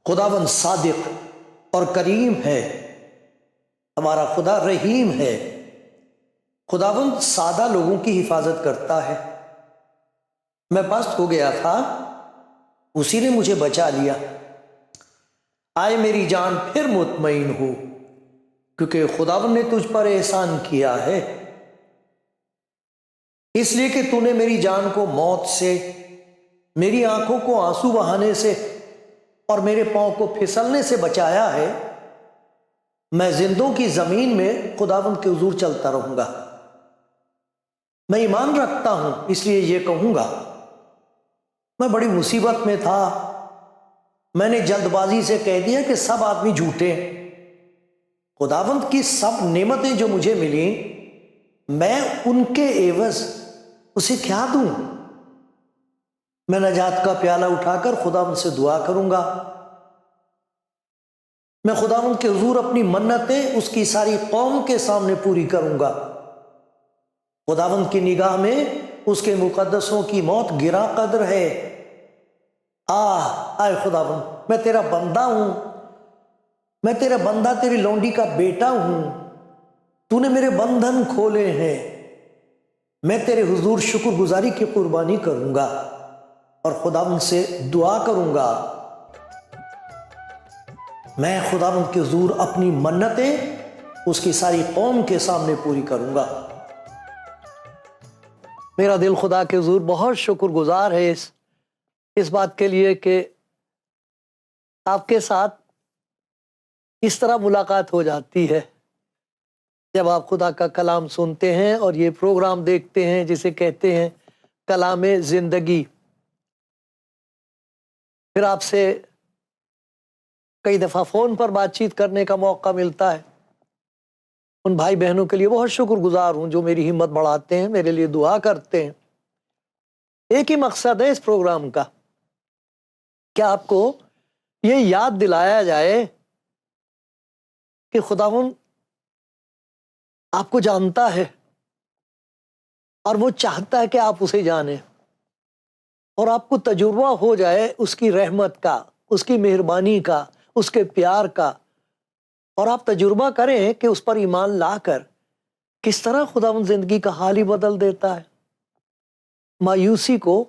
خداوند صادق اور کریم ہے، ہمارا خدا رحیم ہے۔ خداوند سادہ لوگوں کی حفاظت کرتا ہے۔ میں پست ہو گیا تھا، اسی نے مجھے بچا لیا۔ آئے میری جان پھر مطمئن ہو، کیونکہ خداوند نے تجھ پر احسان کیا ہے، اس لیے کہ تو نے میری جان کو موت سے، میری آنکھوں کو آنسو بہانے سے اور میرے پاؤں کو پھسلنے سے بچایا ہے۔ میں زندوں کی زمین میں خداوند کے حضور چلتا رہوں گا۔ میں ایمان رکھتا ہوں، اس لیے یہ کہوں گا، میں بڑی مصیبت میں تھا۔ میں نے جلد بازی سے کہہ دیا کہ سب آدمی جھوٹے ہیں۔ خداوند کی سب نعمتیں جو مجھے ملیں، میں ان کے عوض اسے کیا دوں؟ میں نجات کا پیالہ اٹھا کر خداوند سے دعا کروں گا۔ میں خداوند کے حضور اپنی منتیں اس کی ساری قوم کے سامنے پوری کروں گا۔ خداوند کی نگاہ میں اس کے مقدسوں کی موت گراں قدر ہے۔ آئے خداوند، میں تیرا بندہ ہوں، میں تیرا بندہ، تیری لونڈی کا بیٹا ہوں۔ تو نے میرے بندھن کھولے ہیں۔ میں تیرے حضور شکر گزاری کی قربانی کروں گا اور خداوند سے دعا کروں گا۔ میں خداوند کے حضور اپنی منتیں اس کی ساری قوم کے سامنے پوری کروں گا۔ میرا دل خدا کے حضور بہت شکر گزار ہے اس بات کے لیے کہ آپ کے ساتھ اس طرح ملاقات ہو جاتی ہے جب آپ خدا کا کلام سنتے ہیں اور یہ پروگرام دیکھتے ہیں جسے کہتے ہیں کلام زندگی۔ پھر آپ سے کئی دفعہ فون پر بات چیت کرنے کا موقع ملتا ہے۔ ان بھائی بہنوں کے لیے بہت شکر گزار ہوں جو میری ہمت بڑھاتے ہیں، میرے لیے دعا کرتے ہیں۔ ایک ہی مقصد ہے اس پروگرام کا کہ آپ کو یہ یاد دلایا جائے کہ خداوند آپ کو جانتا ہے اور وہ چاہتا ہے کہ آپ اسے جانیں، اور آپ کو تجربہ ہو جائے اس کی رحمت کا، اس کی مہربانی کا، اس کے پیار کا، اور آپ تجربہ کریں کہ اس پر ایمان لا کر کس طرح خداوند زندگی کا حال ہی بدل دیتا ہے، مایوسی کو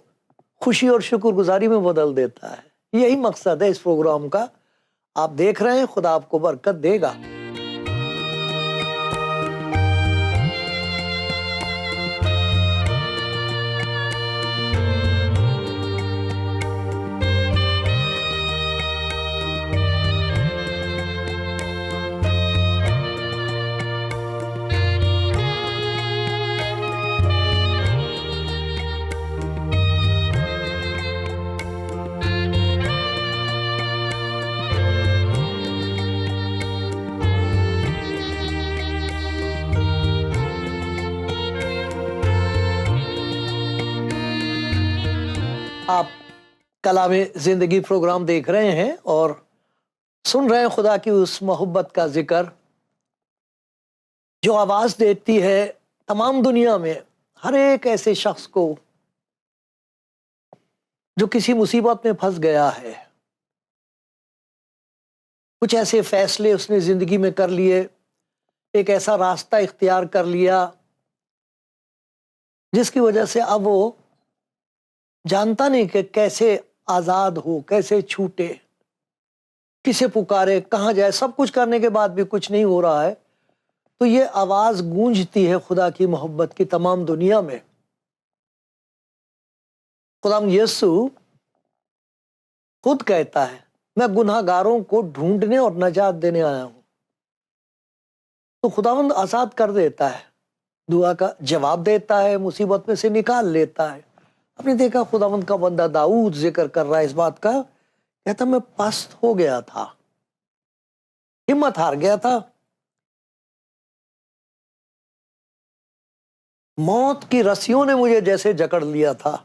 خوشی اور شکر گزاری میں بدل دیتا ہے۔ یہی مقصد ہے اس پروگرام کا۔ آپ دیکھ رہے ہیں، خدا آپ کو برکت دے گا۔ آپ کلام زندگی پروگرام دیکھ رہے ہیں اور سن رہے ہیں خدا کی اس محبت کا ذکر جو آواز دیتی ہے تمام دنیا میں ہر ایک ایسے شخص کو جو کسی مصیبت میں پھنس گیا ہے۔ کچھ ایسے فیصلے اس نے زندگی میں کر لیے، ایک ایسا راستہ اختیار کر لیا جس کی وجہ سے اب وہ جانتا نہیں کہ کیسے آزاد ہو، کیسے چھوٹے، کسے پکارے، کہاں جائے۔ سب کچھ کرنے کے بعد بھی کچھ نہیں ہو رہا ہے، تو یہ آواز گونجتی ہے خدا کی محبت کی تمام دنیا میں۔ خدا یسوع خود کہتا ہے، میں گناہ گاروں کو ڈھونڈنے اور نجات دینے آیا ہوں۔ تو خداوند آزاد کر دیتا ہے، دعا کا جواب دیتا ہے، مصیبت میں سے نکال لیتا ہے۔ آپ نے دیکھا خداوند کا بندہ داؤد ذکر کر رہا ہے اس بات کا، کہتا میں پست ہو گیا تھا، ہمت ہار گیا تھا. موت کی رسیوں نے مجھے جیسے جکڑ لیا تھا,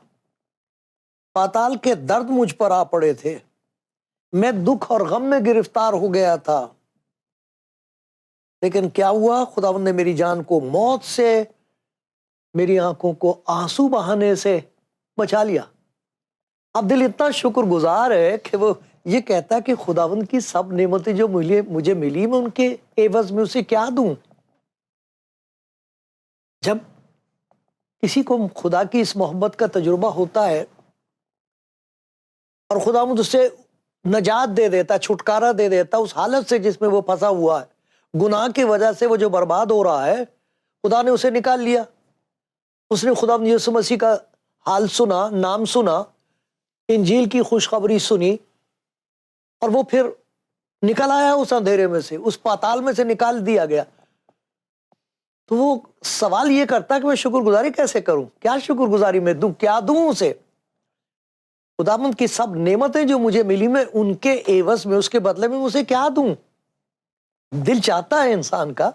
پاتال کے درد مجھ پر آ پڑے تھے, میں دکھ اور غم میں گرفتار ہو گیا تھا. لیکن کیا ہوا, خداوند نے میری جان کو موت سے, میری آنکھوں کو آنسو بہانے سے بچا لیا. اب دل اتنا شکر گزار ہے کہ وہ یہ کہتا کہ خداوند کی سب نعمتیں جو مجھے ملی, میں ان کے عوض میں اسے کیا دوں. جب کسی کو خدا کی اس محبت کا تجربہ ہوتا ہے اور خداوند اسے نجات دے دیتا, چھٹکارا دے دیتا اس حالت سے جس میں وہ پھنسا ہوا ہے, گناہ کی وجہ سے وہ جو برباد ہو رہا ہے, خدا نے اسے نکال لیا. اس نے خداوند یسوع مسیح کا حال سنا, نام سنا, انجیل کی خوشخبری سنی, اور وہ پھر نکل آیا اس اندھیرے میں سے, اس پاتال میں سے نکال دیا گیا. تو وہ سوال یہ کرتا کہ میں شکر گزاری کیسے کروں, کیا شکر گزاری میں دوں, کیا دوں اسے. خداوند کی سب نعمتیں جو مجھے ملی, میں ان کے عوض میں, اس کے بدلے میں اسے کیا دوں. دل چاہتا ہے انسان کا,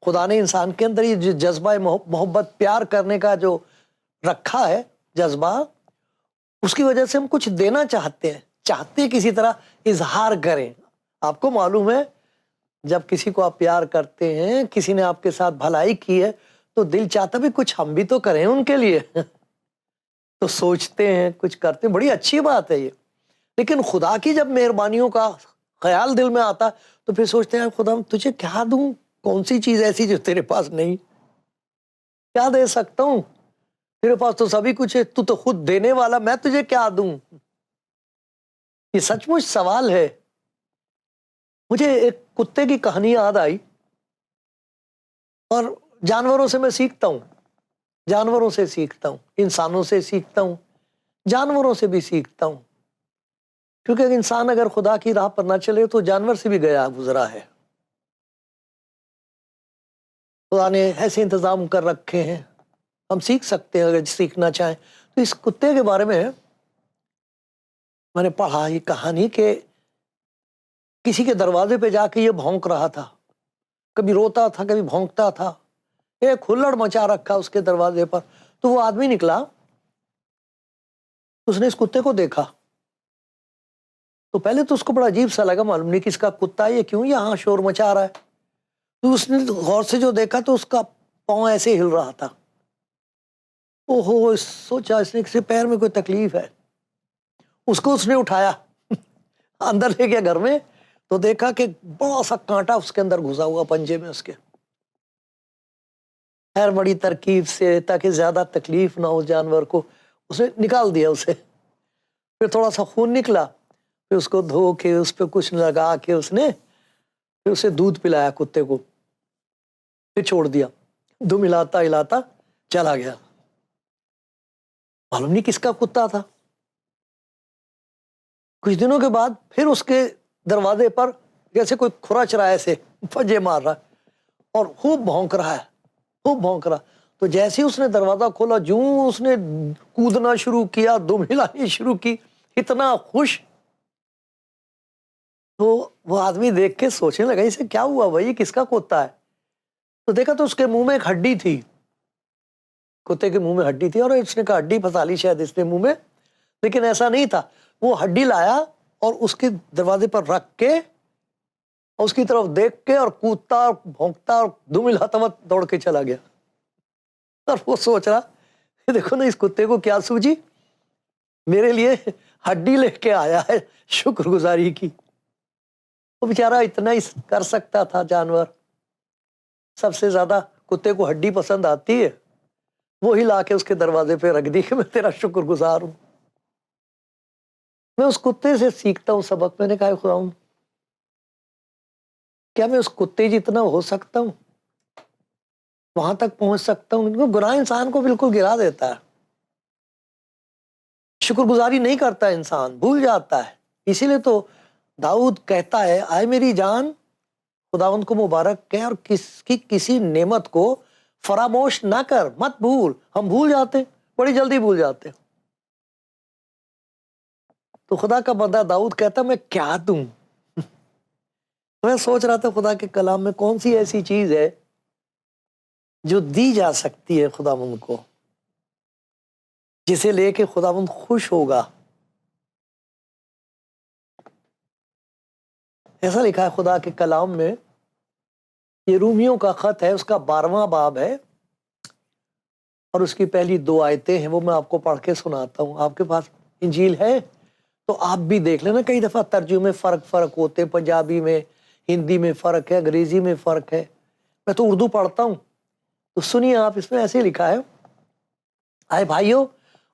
خدا نے انسان کے اندر یہ جذبہ محبت پیار کرنے کا جو رکھا ہے جذبہ, اس کی وجہ سے ہم کچھ دینا چاہتے ہیں کسی طرح اظہار کریں. آپ کو معلوم ہے جب کسی کو آپ پیار کرتے ہیں, کسی نے آپ کے ساتھ بھلائی کی ہے, تو دل چاہتا بھی کچھ ہم بھی تو کریں ان کے لیے. تو سوچتے ہیں, کچھ کرتے ہیں, بڑی اچھی بات ہے یہ. لیکن خدا کی جب مہربانیوں کا خیال دل میں آتا تو پھر سوچتے ہیں خدا تجھے کیا دوں, کون سی چیز ایسی جو تیرے پاس نہیں, کیا دے سکتا ہوں, تیرے پاس تو سبھی کچھ ہے, تو خود دینے والا, میں تجھے کیا دوں. یہ سچ مچ سوال ہے. مجھے ایک کتے کی کہانی یاد آئی, اور جانوروں سے میں سیکھتا ہوں, جانوروں سے سیکھتا ہوں, انسانوں سے سیکھتا ہوں, جانوروں سے بھی سیکھتا ہوں. کیونکہ انسان اگر خدا کی راہ پر نہ چلے تو جانور سے بھی گیا گزرا ہے. خدا نے ایسے انتظام کر رکھے ہیں, ہم سیکھ سکتے ہیں اگر سیکھنا چاہیں. تو اس کتے کے بارے میں نے پڑھا یہ کہانی کہ کسی کے دروازے پہ جا کے یہ بھونک رہا تھا, کبھی روتا تھا کبھی بھونکتا تھا, ایک ہلڑ مچا رکھا اس کے دروازے پر. تو وہ آدمی نکلا, اس نے اس کتے کو دیکھا, تو پہلے تو اس کو بڑا عجیب سا لگا, معلوم نہیں کس کا کتا ہے, یہ کیوں یہاں شور مچا رہا ہے. تو اس نے غور سے جو دیکھا تو اس کا پاؤں ایسے ہل رہا تھا. اوہو, سوچا اس نے کسی پیر میں کوئی تکلیف ہے. اس کو اس نے اٹھایا, اندر لے گیا گھر میں, تو دیکھا کہ بڑا سا کانٹا اس کے اندر گھسا ہوا پنجے میں اس کے. خیر بڑی ترکیب سے, تاکہ زیادہ تکلیف نہ ہو جانور کو, اس نے نکال دیا اسے. پھر تھوڑا سا خون نکلا, پھر اس کو دھو کے اس پہ کچھ لگا کے اس نے پھر اسے دودھ پلایا کتے کو, پھر چھوڑ دیا. دم ہلاتا ہلاتا چلا گیا. معلوم نہیں کس کا کتا تھا. کچھ دنوں کے بعد پھر اس کے دروازے پر جیسے کوئی کھرچ رہا ہے, ایسے پھجے مار رہا ہے, اور خوب بھونک رہا ہے, خوب بھونک رہا. تو جیسے ہی اس نے دروازہ کھولا, جوں اس نے کودنا شروع کیا, دم ہلانی شروع کی, اتنا خوش. تو وہ آدمی دیکھ کے سوچنے لگا اسے کیا ہوا بھائی, کس کا کتا ہے. تو دیکھا تو اس کے منہ میں ایک ہڈی تھی, کتے کے منہ میں ہڈی تھی, اور اس نے کہا ہڈی پھنسا لی شاید اس نے منہ میں. لیکن ایسا نہیں تھا, وہ ہڈی لایا اور اس کے دروازے پر رکھ کے, اس کی طرف دیکھ کے, اور کودتا اور بھونکتا اور دم ہلاتا ہوا دوڑ کے چلا گیا. اور وہ سوچ رہا دیکھو نا اس کتے کو کیا سوجی, میرے لیے ہڈی لے کے آیا ہے شکر گزاری کی. وہ بیچارہ اتنا ہی کر سکتا تھا جانور. سب سے زیادہ کتے کو ہڈی پسند آتی ہے, وہی لا کے اس کے دروازے پہ رکھ دی کہ میں تیرا شکر گزار ہوں. میں اس کتے سے سیکھتا ہوں سبق. میں نے کہا خدا ہوں کیا میں اس کتے جتنا ہو سکتا ہوں, وہاں تک پہنچ سکتا ہوں. گناہ انسان کو بالکل گرا دیتا ہے, شکر گزاری نہیں کرتا انسان, بھول جاتا ہے. اسی لیے تو داؤد کہتا ہے آئے میری جان خداوند کو مبارک کہیں, اور کسی نعمت کو فراموش نہ کر, مت بھول. ہم بھول جاتے ہیں, بڑی جلدی بھول جاتے ہیں. تو خدا کا بندہ داؤد کہتا میں کیا دوں, میں سوچ رہا تھا خدا کے کلام میں کون سی ایسی چیز ہے جو دی جا سکتی ہے خداوند کو، جسے لے کے خداوند خوش ہوگا۔ ایسا لکھا ہے خدا کے کلام میں، یہ رومیوں کا خط ہے، اس کا 12واں باب ہے اور اس کی پہلی 2 آیتیں ہیں، وہ میں آپ کو پڑھ کے سناتا ہوں۔ آپ کے پاس انجیل ہے تو آپ بھی دیکھ لینا، کئی دفعہ ترجمے فرق ہوتے ہیں، پنجابی میں، ہندی میں فرق ہے، انگریزی میں فرق ہے، میں تو اردو پڑھتا ہوں تو سنیے آپ، اس میں ایسے لکھا ہے، آئے بھائیو،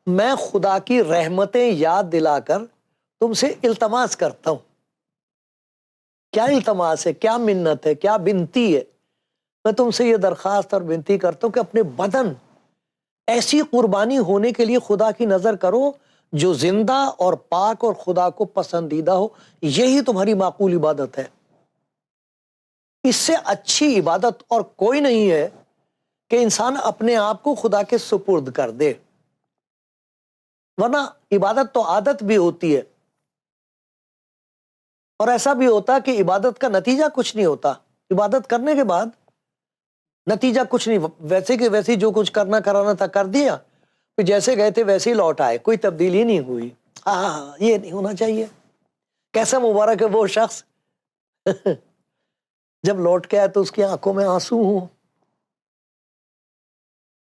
میں خدا کی رحمتیں یاد دلا کر تم سے التماس کرتا ہوں۔ کیا التماس ہے، کیا منت ہے، کیا بنتی ہے؟ میں تم سے یہ درخواست اور بنتی کرتا ہوں کہ اپنے بدن ایسی قربانی ہونے کے لیے خدا کی نظر کرو جو زندہ اور پاک اور خدا کو پسندیدہ ہو، یہی تمہاری معقول عبادت ہے۔ اس سے اچھی عبادت اور کوئی نہیں ہے کہ انسان اپنے آپ کو خدا کے سپرد کر دے، ورنہ عبادت تو عادت بھی ہوتی ہے، اور ایسا بھی ہوتا کہ عبادت کا نتیجہ کچھ نہیں ہوتا، عبادت کرنے کے بعد نتیجہ کچھ نہیں، ویسے کہ ویسے جو کچھ کرنا کرانا تھا کر دیا، پھر جیسے گئے تھے ویسے ہی لوٹ آئے، کوئی تبدیلی نہیں ہوئی۔ ہاں، یہ نہیں ہونا چاہیے۔ کیسا مبارک ہے وہ شخص جب لوٹ کے آئے تو اس کی آنکھوں میں آنسو ہوں،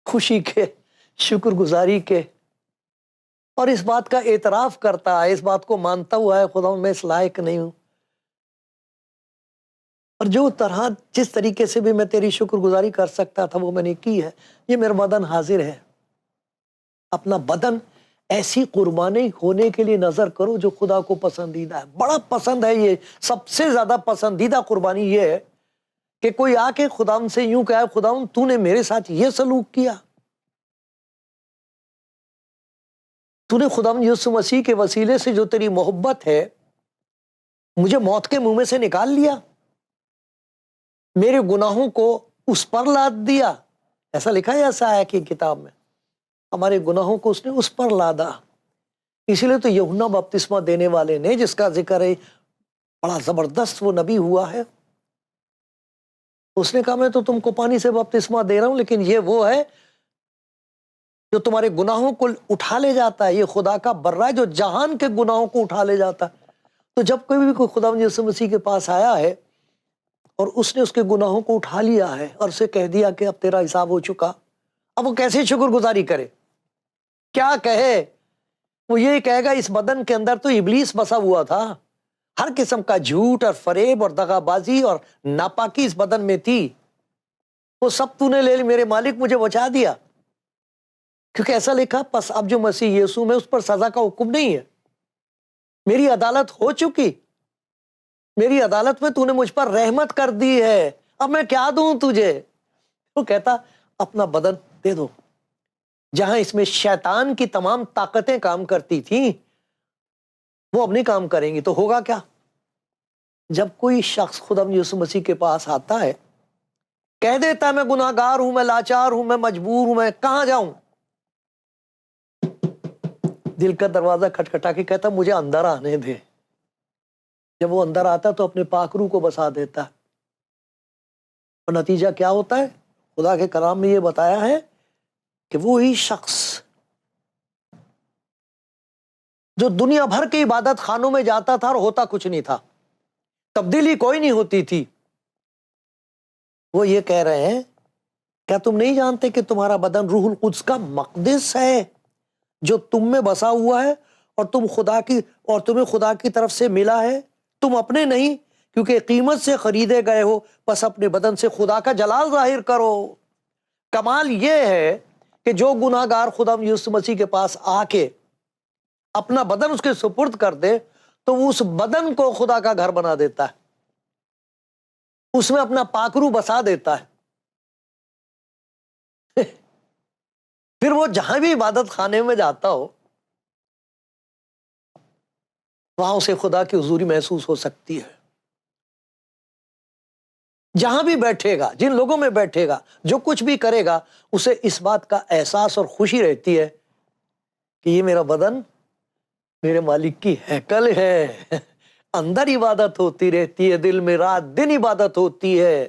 خوشی کے، شکر گزاری کے، اور اس بات کا اعتراف کرتا ہے، اس بات کو مانتا ہوا ہے، خدا میں اس لائق نہیں ہوں، اور جس طریقے سے بھی میں تیری شکر گزاری کر سکتا تھا وہ میں نے کی ہے، یہ میرا بدن حاضر ہے۔ اپنا بدن ایسی قربانی ہونے کے لیے نظر کرو جو خدا کو پسندیدہ ہے۔ بڑا پسند ہے، یہ سب سے زیادہ پسندیدہ قربانی یہ ہے کہ کوئی آ کے خداوند سے یوں کہے، خداوند تو نے میرے ساتھ یہ سلوک کیا، تو نے خداوند یسوع مسیح کے وسیلے سے جو تیری محبت ہے مجھے موت کے منہ میں سے نکال لیا، میرے گناہوں کو اس پر لاد دیا۔ ایسا لکھا ہے یسایہ کی کتاب میں، ہمارے گناہوں کو اس نے اس پر لادا۔ اسی لیے تو یوحنا بپتسمہ دینے والے نے، جس کا ذکر ہے، بڑا زبردست وہ نبی ہوا ہے، اس نے کہا میں تو تم کو پانی سے بپتسمہ دے رہا ہوں، لیکن یہ وہ ہے جو تمہارے گناہوں کو اٹھا لے جاتا ہے، یہ خدا کا برہ ہے جو جہان کے گناہوں کو اٹھا لے جاتا ہے۔ تو جب کوئی خداوند یسوع مسیح کے پاس آیا ہے اور اس نے اس کے گناہوں کو اٹھا لیا ہے اور اسے کہہ دیا کہ اب تیرا حساب ہو چکا، اب وہ کیسے شکر گزاری کرے، کیا کہے؟ وہ یہ کہے گا اس بدن کے اندر تو ابلیس بسا ہوا تھا، ہر قسم کا جھوٹ اور فریب اور دغا بازی اور ناپاکی اس بدن میں تھی، وہ سب تو نے لے لی، میرے مالک مجھے بچا دیا، کیونکہ ایسا لکھا پس اب جو مسیح یسوع میں اس پر سزا کا حکم نہیں ہے، میری عدالت ہو چکی، میری عدالت میں تو نے مجھ پر رحمت کر دی ہے، اب میں کیا دوں تجھے؟ وہ کہتا اپنا بدن دے دو، جہاں اس میں شیطان کی تمام طاقتیں کام کرتی تھیں وہ اب نہیں کام کریں گی۔ تو ہوگا کیا؟ جب کوئی شخص خداوند یسوع مسیح کے پاس آتا ہے، کہہ دیتا ہے میں گناہ گار ہوں، میں لاچار ہوں، میں مجبور ہوں، میں کہاں جاؤں، دل کا دروازہ کھٹکھٹا کے کہتا مجھے اندر آنے دے۔ جب وہ اندر آتا تو اپنے پاک روح کو بسا دیتا، اور نتیجہ کیا ہوتا ہے؟ خدا کے کلام میں یہ بتایا ہے کہ وہی شخص جو دنیا بھر کے عبادت خانوں میں جاتا تھا اور ہوتا کچھ نہیں تھا، تبدیلی کوئی نہیں ہوتی تھی، وہ یہ کہہ رہے ہیں کیا تم نہیں جانتے کہ تمہارا بدن روح القدس کا مقدس ہے جو تم میں بسا ہوا ہے اور تمہیں خدا کی طرف سے ملا ہے، تم اپنے نہیں کیونکہ قیمت سے خریدے گئے ہو، بس اپنے بدن سے خدا کا جلال ظاہر کرو۔ کمال یہ ہے کہ جو گناہ گار خدا یسوع مسیح کے پاس آ کے اپنا بدن اس کے سپرد کر دے تو وہ اس بدن کو خدا کا گھر بنا دیتا ہے، اس میں اپنا پاک روح بسا دیتا ہے، پھر وہ جہاں بھی عبادت خانے میں جاتا ہو وہاں اسے خدا کی حضوری محسوس ہو سکتی ہے۔ جہاں بھی بیٹھے گا، جن لوگوں میں بیٹھے گا، جو کچھ بھی کرے گا، اسے اس بات کا احساس اور خوشی رہتی ہے کہ یہ میرا بدن میرے مالک کی ہیکل ہے، اندر عبادت ہوتی رہتی ہے، دل میں رات دن عبادت ہوتی ہے،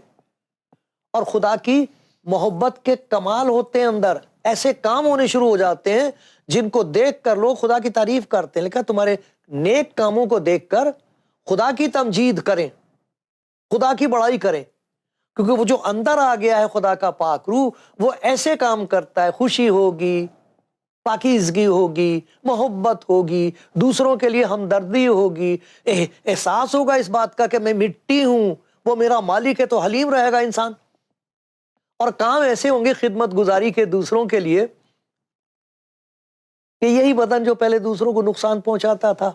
اور خدا کی محبت کے کمال ہوتے ہیں اندر، ایسے کام ہونے شروع ہو جاتے ہیں جن کو دیکھ کر لوگ خدا کی تعریف کرتے ہیں۔ لکھا تمہارے نیک کاموں کو دیکھ کر خدا کی تمجید کریں، خدا کی بڑائی کریں، کیونکہ وہ جو اندر آ گیا ہے خدا کا پاک روح، وہ ایسے کام کرتا ہے، خوشی ہوگی، پاکیزگی ہوگی، محبت ہوگی، دوسروں کے لیے ہمدردی ہوگی، احساس ہوگا اس بات کا کہ میں مٹی ہوں، وہ میرا مالک ہے، تو حلیم رہے گا انسان، اور کام ایسے ہوں گے خدمت گزاری کے دوسروں کے لیے کہ یہی بدن جو پہلے دوسروں کو نقصان پہنچاتا تھا،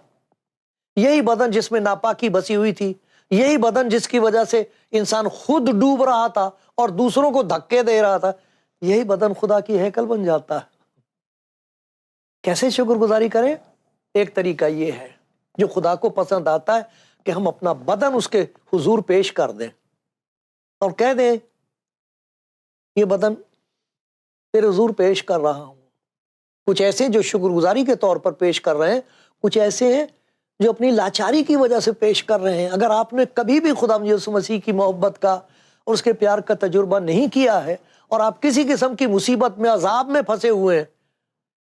یہی بدن جس میں ناپاکی بسی ہوئی تھی، یہی بدن جس کی وجہ سے انسان خود ڈوب رہا تھا اور دوسروں کو دھکے دے رہا تھا، یہی بدن خدا کی ہیکل بن جاتا ہے۔ کیسے شکر گزاری کریں؟ ایک طریقہ یہ ہے جو خدا کو پسند آتا ہے کہ ہم اپنا بدن اس کے حضور پیش کر دیں اور کہہ دیں یہ بدن تیرے حضور پیش کر رہا ہوں۔ کچھ ایسے جو شکر گزاری کے طور پر پیش کر رہے ہیں، کچھ ایسے ہیں جو اپنی لاچاری کی وجہ سے پیش کر رہے ہیں۔ اگر آپ نے کبھی بھی خدا یسوع مسیح کی محبت کا اور اس کے پیار کا تجربہ نہیں کیا ہے اور آپ کسی قسم کی مصیبت میں، عذاب میں پھنسے ہوئے ہیں،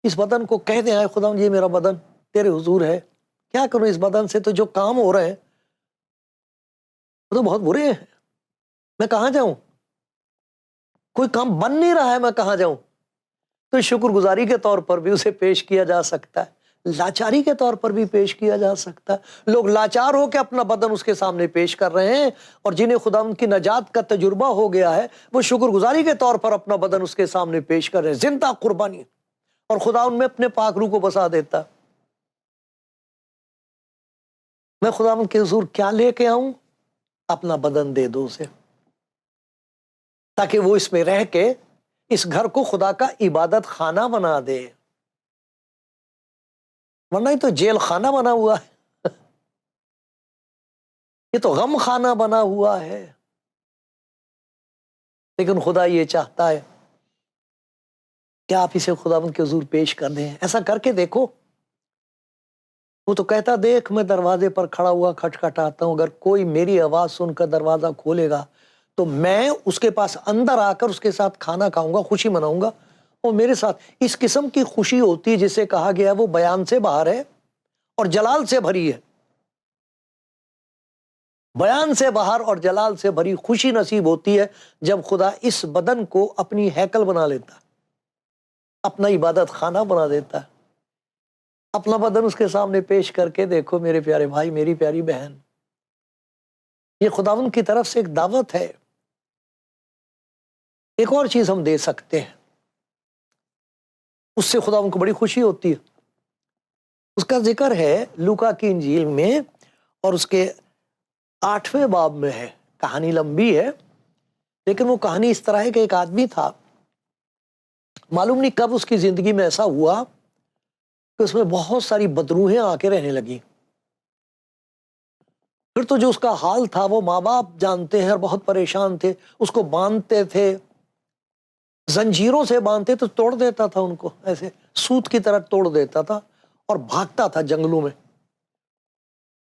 اس بدن کو کہہ دیں، اے خدا یہ میرا بدن تیرے حضور ہے، کیا کروں اس بدن سے؟ تو جو کام ہو رہے ہیں وہ تو بہت برے ہیں، میں کہاں جاؤں؟ کوئی کام بن نہیں رہا ہے، میں کہاں جاؤں؟ تو شکر گزاری کے طور پر بھی اسے پیش کیا جا سکتا ہے، لاچاری کے طور پر بھی پیش کیا جا سکتا ہے۔ لوگ لاچار ہو کے اپنا بدن اس کے سامنے پیش کر رہے ہیں، اور جنہیں خدا ان کی نجات کا تجربہ ہو گیا ہے وہ شکر گزاری کے طور پر اپنا بدن اس کے سامنے پیش کر رہے ہیں، زندہ قربانی، اور خدا ان میں اپنے پاک روح کو بسا دیتا۔ میں خدا ان کے حضور کیا لے کے آؤں؟ اپنا بدن دے دو اسے، تاکہ وہ اس میں رہ کے اس گھر کو خدا کا عبادت خانہ بنا دے، ورنہ یہ تو جیل خانہ بنا ہوا ہے، یہ تو غم خانہ بنا ہوا ہے۔ لیکن خدا یہ چاہتا ہے کہ آپ اسے خداوند کے حضور پیش کر دیں۔ ایسا کر کے دیکھو، وہ تو کہتا دیکھ میں دروازے پر کھڑا ہوا کھٹکھٹاتا ہوں، اگر کوئی میری آواز سن کر دروازہ کھولے گا تو میں اس کے پاس اندر آ کر اس کے ساتھ کھانا کھاؤں گا، خوشی مناؤں گا، اور میرے ساتھ اس قسم کی خوشی ہوتی ہے جسے کہا گیا ہے وہ بیان سے باہر ہے اور جلال سے بھری ہے۔ بیان سے باہر اور جلال سے بھری خوشی نصیب ہوتی ہے جب خدا اس بدن کو اپنی ہیکل بنا لیتا ہے، اپنا عبادت خانہ بنا دیتا ہے، اپنا بدن اس کے سامنے پیش کر کے دیکھو میرے پیارے بھائی، میری پیاری بہن، یہ خداوند کی طرف سے ایک دعوت ہے۔ ایک اور چیز ہم دے سکتے ہیں، اس سے خداوند کو بڑی خوشی ہوتی ہے، اس کا ذکر ہے لوکا کی انجیل میں، اور اس کے 8ویں باب میں ہے۔ کہانی لمبی ہے، لیکن وہ کہانی اس طرح ہے کہ ایک آدمی تھا، معلوم نہیں کب اس کی زندگی میں ایسا ہوا کہ اس میں بہت ساری بدروہیں آ کے رہنے لگی۔ پھر تو جو اس کا حال تھا وہ ماں باپ جانتے ہیں، اور بہت پریشان تھے، اس کو باندھتے تھے، زنجیروں سے باندھتے تو توڑ دیتا تھا ان کو، ایسے سوت کی طرح توڑ دیتا تھا، اور بھاگتا تھا جنگلوں میں۔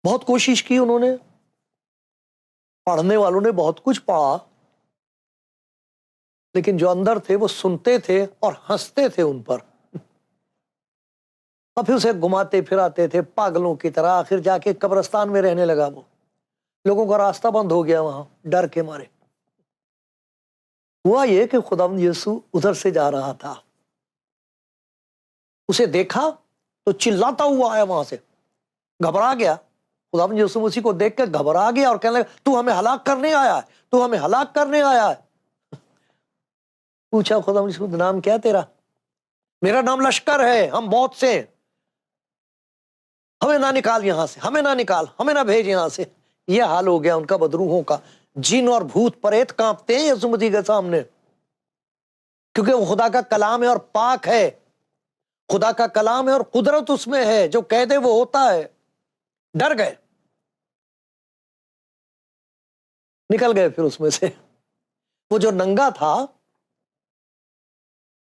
بہت کوشش کی انہوں نے، پڑھنے والوں نے بہت کچھ پڑھا، لیکن جو اندر تھے وہ سنتے تھے اور ہنستے تھے ان پر، اور پھر اسے گھماتے پھراتے تھے پاگلوں کی طرح۔ آخر جا کے قبرستان میں رہنے لگا، وہ لوگوں کا راستہ بند ہو گیا وہاں ڈر کے مارے۔ ہوا یہ کہ خداوند یسوع ادھر سے جا رہا تھا، اسے دیکھا تو چلاتا ہوا آیا وہاں سے، گھبرا گیا۔ خداوند یسوع مسیح کو دیکھ کے گھبرا گیا اور کہنے لگا تو ہمیں ہلاک کرنے آیا ہے، تو ہمیں ہلاک کرنے آیا ہے۔ پوچھا خداوند یسوع نام کیا تیرا؟ میرا نام لشکر ہے، ہم بہت سے ہیں، ہمیں نہ نکال یہاں سے، ہمیں نہ نکال، ہمیں نہ بھیج یہاں سے۔ یہ حال ہو گیا ان کا بدروحوں کا۔ جن اور بھوت پریت کانپتے ہیں یسوع مسیح کے سامنے، کیونکہ وہ خدا کا کلام ہے اور پاک ہے، خدا کا کلام ہے اور قدرت اس میں ہے، جو کہہ دے وہ ہوتا ہے۔ ڈر گئے، نکل گئے پھر اس میں سے۔ وہ جو ننگا تھا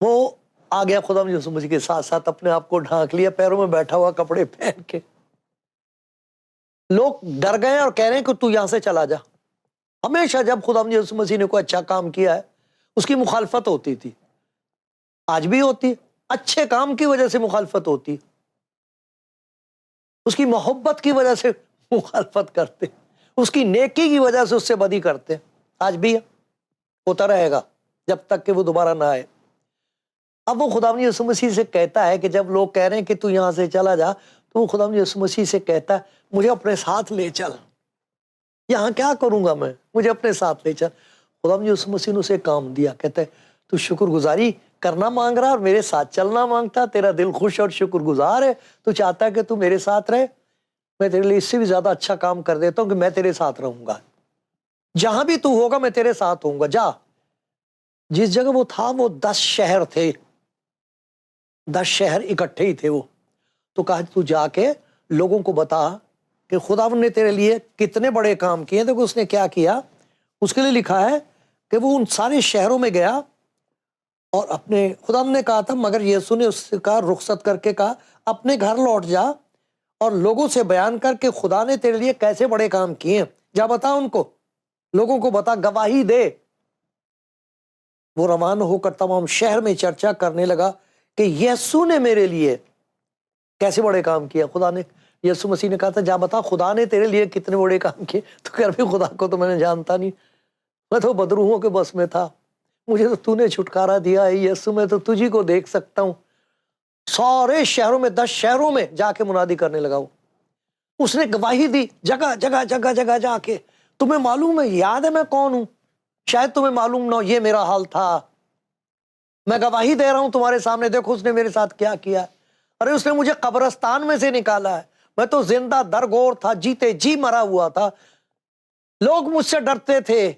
وہ آ گیا خدا یسوع مسیح کے ساتھ ساتھ، اپنے آپ کو ڈھانک لیا، پیروں میں بیٹھا ہوا کپڑے پہن کے، لوگ ڈر گئے اور کہہ رہے ہیں کہ تو یہاں سے چلا جا. ہمیشہ جب خدا یسوع مسیح نے کوئی اچھا کام کیا ہے اس کی مخالفت ہوتی تھی، آج بھی ہوتی ہے. اچھے کام کی وجہ سے مخالفت ہوتی ہے، اس کی محبت کی وجہ سے مخالفت کرتے، اس کی نیکی کی وجہ سے اس سے بدی کرتے. آج بھی ہوتا رہے گا جب تک کہ وہ دوبارہ نہ آئے. اب وہ خدا یسوع مسیح سے کہتا ہے کہ جب لوگ کہہ رہے ہیں کہ تو یہاں سے چلا جا، تو وہ خدا یسوع مسیح سے کہتا ہے مجھے اپنے ساتھ لے چل. یہاں کیا کروں گا میں، مجھے اپنے ساتھ لے چل. خدا یسوع مسیح نے اسے کام دیا، کہتے ہیں تو شکر گزاری کرنا مانگ رہا اور میرے ساتھ چلنا مانگتا، تیرا دل خوش اور شکر گزار ہے، تو چاہتا ہے کہ تو میرے ساتھ رہے. میں تیرے لیے اس سے بھی زیادہ اچھا کام کر دیتا ہوں کہ میں تیرے ساتھ رہوں گا، جہاں بھی تو ہوگا میں تیرے ساتھ ہوں گا. جا. جس جگہ وہ تھا وہ 10 شہر تھے، 10 شہر اکٹھے ہی تھے وہ. تو کہا تو جا کے لوگوں کو بتا کہ خداوند نے تیرے لیے کتنے بڑے کام کیے. دیکھو اس نے کیا کیا، اس کے لیے لکھا ہے کہ وہ ان سارے شہروں میں گیا اور اپنے خداوند نے کہا تھا، مگر یسوع نے اس سے کہا، رخصت کر کے کہا اپنے گھر لوٹ جا اور لوگوں سے بیان کر کے خدا نے تیرے لیے کیسے بڑے کام کیے ہیں. جا بتا ان کو، لوگوں کو بتا، گواہی دے. وہ روانہ ہو کر تمام شہر میں چرچا کرنے لگا کہ یسوع نے میرے لیے کیسے بڑے کام کیا. خدا نے، یسوع مسیح نے کہا تھا جا بتا خدا نے تیرے لیے کتنے بڑے کام کیے. تو کہہ رہے خدا کو تو میں نے جانتا نہیں، میں تو بدروحوں کے بس میں تھا، مجھے تو نے چھٹکارا دیا ہے یسوع، میں تو تجھی کو دیکھ سکتا ہوں. سارے شہروں میں، 10 شہروں میں جا کے منادی کرنے لگا. اس نے گواہی دی جگہ جگہ جگہ جگہ جا کے. تمہیں معلوم ہے، یاد ہے میں کون ہوں؟ شاید تمہیں معلوم نہ ہو، یہ میرا حال تھا. میں گواہی دے رہا ہوں تمہارے سامنے، دیکھو اس نے میرے ساتھ کیا کیا. ارے اس نے مجھے قبرستان میں سے نکالا ہے، میں تو زندہ درگور تھا، جیتے جی مرا ہوا تھا. لوگ مجھ سے ڈرتے تھے،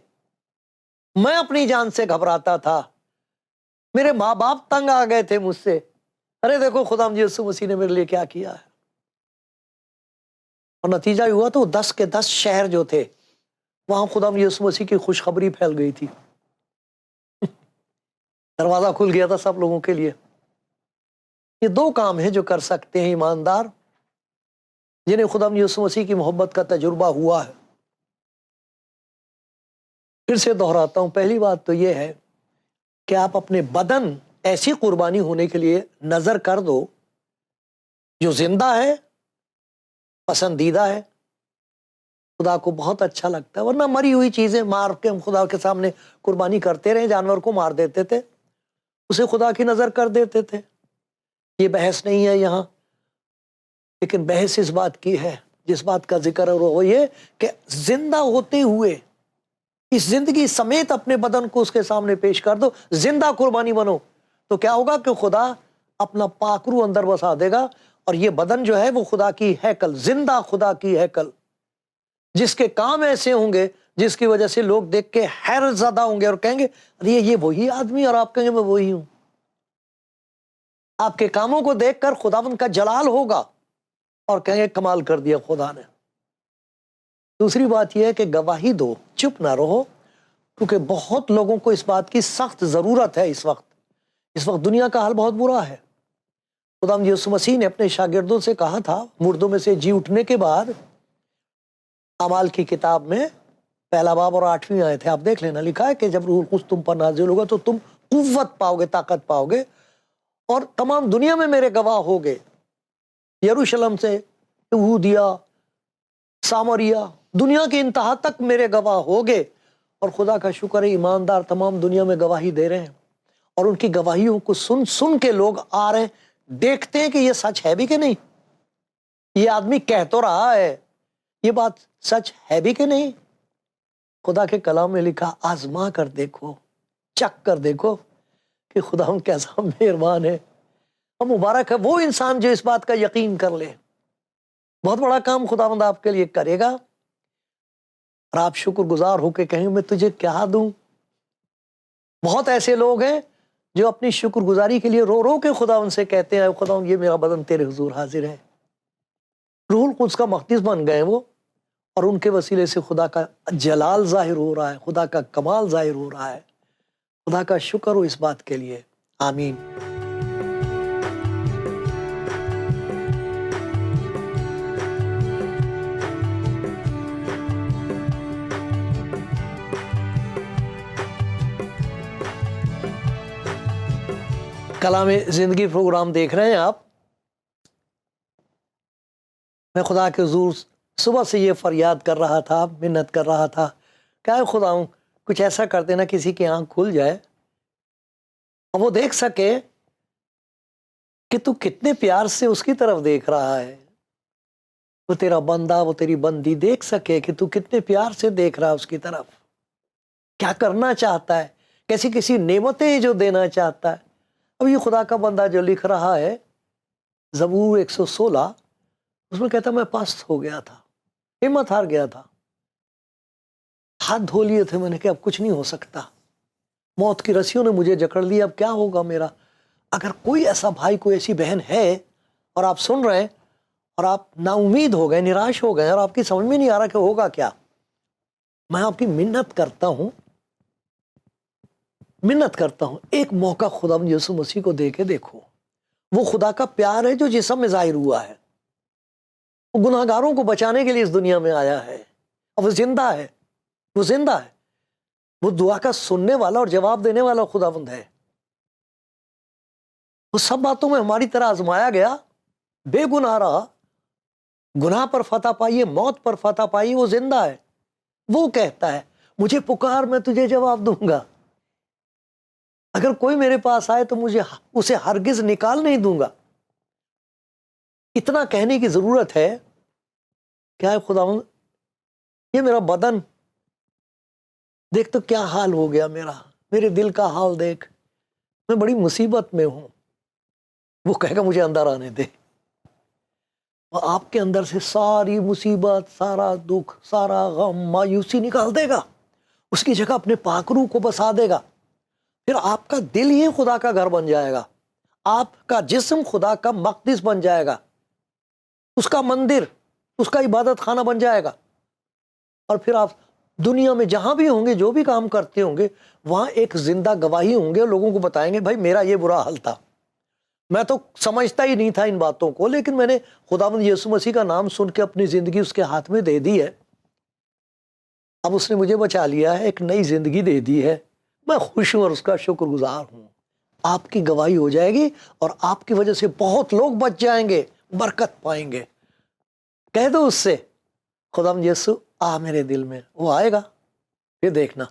میں اپنی جان سے گھبراتا تھا، میرے ماں باپ تنگ آ گئے تھے مجھ سے. ارے دیکھو خدا یسوع مسیح نے میرے لیے کیا کیا ہے. اور نتیجہ ہوا تو 10 کے 10 شہر جو تھے وہاں خدا یسوع مسیح کی خوشخبری پھیل گئی تھی. دروازہ کھل گیا تھا سب لوگوں کے لیے. یہ 2 کام ہیں جو کر سکتے ہیں ایماندار جنہیں خدا یسوع مسیح کی محبت کا تجربہ ہوا ہے. پھر سے دہراتا ہوں، پہلی بات تو یہ ہے کہ آپ اپنے بدن ایسی قربانی ہونے کے لیے نظر کر دو جو زندہ ہے، پسندیدہ ہے، خدا کو بہت اچھا لگتا ہے. ورنہ مری ہوئی چیزیں مار کے ہم خدا کے سامنے قربانی کرتے رہے، جانور کو مار دیتے تھے، اسے خدا کی نظر کر دیتے تھے. یہ بحث نہیں ہے یہاں، لیکن بحث اس بات کی ہے، جس بات کا ذکر ہے وہ یہ کہ زندہ ہوتے ہوئے اس زندگی سمیت اپنے بدن کو اس کے سامنے پیش کر دو، زندہ قربانی بنو. تو کیا ہوگا کہ خدا اپنا پاک روح اندر بسا دے گا، اور یہ بدن جو ہے وہ خدا کی ہیکل، زندہ خدا کی ہیکل، جس کے کام ایسے ہوں گے جس کی وجہ سے لوگ دیکھ کے حیرت زدہ ہوں گے اور کہیں گے ارے یہ وہی آدمی، اور آپ کہیں گے میں وہی ہوں. آپ کے کاموں کو دیکھ کر خداوند کا جلال ہوگا اور کہیں گے کمال کر دیا خدا نے. دوسری بات یہ ہے کہ گواہی دو، چپ نہ رہو، کیونکہ بہت لوگوں کو اس بات کی سخت ضرورت ہے. اس وقت دنیا کا حال بہت برا ہے. خدا یسوع مسیح نے اپنے شاگردوں سے کہا تھا مردوں میں سے جی اٹھنے کے بعد، اعمال کی کتاب میں 1 باب اور 8ویں آیت ہے، آپ دیکھ لینا، لکھا ہے کہ جب روح القدس تم پر نازل ہوگا تو تم قوت پاؤ گے، طاقت پاؤ گے، اور تمام دنیا میں میرے گواہ ہوگے. یروشلم سے یہودیہ، سامریا، دنیا کے انتہا تک میرے گواہ ہوگے. اور خدا کا شکر ہے ایماندار تمام دنیا میں گواہی دے رہے ہیں، اور ان کی گواہیوں کو سن سن کے لوگ آ رہے ہیں، دیکھتے ہیں کہ یہ سچ ہے بھی کہ نہیں. یہ آدمی کہہ تو رہا ہے، یہ بات سچ ہے بھی کہ نہیں. خدا کے کلام میں لکھا آزما کر دیکھو، چکھ کر دیکھو کہ خدا کیسا مہربان ہے. اور مبارک ہے وہ انسان جو اس بات کا یقین کر لے. بہت بڑا کام خداوند آپ کے لیے کرے گا، اور آپ شکر گزار ہو کے کہیں میں تجھے کیا دوں. بہت ایسے لوگ ہیں جو اپنی شکر گزاری کے لیے رو رو کے خداوند سے کہتے ہیں خداوند یہ میرا بدن تیرے حضور حاضر ہے. روح القدس کا مختص بن گئے وہ، اور ان کے وسیلے سے خدا کا جلال ظاہر ہو رہا ہے، خدا کا کمال ظاہر ہو رہا ہے. خدا کا شکر ہو اس بات کے لیے. آمین. کلام زندگی پروگرام دیکھ رہے ہیں آپ. میں خدا کے حضور صبح سے یہ فریاد کر رہا تھا, منت کر رہا تھا کہ اے خدا کچھ ایسا کر دینا کسی کی آنکھ کھل جائے اور وہ دیکھ سکے کہ تو کتنے پیار سے اس کی طرف دیکھ رہا ہے. وہ تیرا بندہ, وہ تیری بندی دیکھ سکے کہ تو کتنے پیار سے دیکھ رہا ہے اس کی طرف, کیا کرنا چاہتا ہے, کیسی کسی نعمتیں جو دینا چاہتا ہے. اب یہ خدا کا بندہ جو لکھ رہا ہے زبور 116, اس میں کہتا میں پست ہو گیا تھا, ہمت ہار گیا تھا, ہاتھ دھو لیے تھے میں نے کہ اب کچھ نہیں ہو سکتا, موت کی رسیوں نے مجھے جکڑ لیا, اب کیا ہوگا میرا. اگر کوئی ایسا بھائی, کوئی ایسی بہن ہے اور آپ سن رہے ہیں اور آپ نا امید ہو گئے, نراش ہو گئے اور آپ کی سمجھ میں نہیں آ رہا کہ ہوگا کیا, میں آپ کی منت کرتا ہوں, ایک موقع خدا یسوع مسیح کو دے کے دیکھو. وہ خدا کا پیار ہے جو جسم میں ظاہر ہوا ہے, وہ گناہ گاروں کو بچانے کے لیے اس دنیا میں آیا ہے, اور وہ زندہ ہے, وہ دعا کا سننے والا اور جواب دینے والا خداوند ہے. وہ سب باتوں میں ہماری طرح آزمایا گیا, بے گناہ رہا, گناہ پر فتح پائی, موت پر فتح پائی, وہ زندہ ہے. وہ کہتا ہے مجھے پکار, میں تجھے جواب دوں گا. اگر کوئی میرے پاس آئے تو مجھے اسے ہرگز نکال نہیں دوں گا. اتنا کہنے کی ضرورت ہے کیا ہے خداوند, یہ میرا بدن دیکھ تو کیا حال ہو گیا میرا, میرے دل کا حال دیکھ, میں بڑی مصیبت میں ہوں. وہ کہے گا مجھے اندر آنے دے, اور آپ کے اندر سے ساری مصیبت, سارا دکھ, سارا غم, مایوسی نکال دے گا, اس کی جگہ اپنے پاک روح کو بسا دے گا. پھر آپ کا دل ہی خدا کا گھر بن جائے گا, آپ کا جسم خدا کا مقدس بن جائے گا, اس کا مندر, اس کا عبادت خانہ بن جائے گا. اور پھر آپ دنیا میں جہاں بھی ہوں گے, جو بھی کام کرتے ہوں گے, وہاں ایک زندہ گواہی ہوں گے, اور لوگوں کو بتائیں گے بھائی میرا یہ برا حال تھا, میں تو سمجھتا ہی نہیں تھا ان باتوں کو, لیکن میں نے خداوند یسوع مسیح کا نام سن کے اپنی زندگی اس کے ہاتھ میں دے دی ہے, اب اس نے مجھے بچا لیا ہے, ایک نئی زندگی دے دی ہے, میں خوش ہوں اور اس کا شکر گزار ہوں. آپ کی گواہی ہو جائے گی اور آپ کی وجہ سے بہت لوگ بچ جائیں گے, برکت پائیں گے. کہہ دو اس سے خداوند یسوع آ میرے دل میں, وہ آئے گا, پھر دیکھنا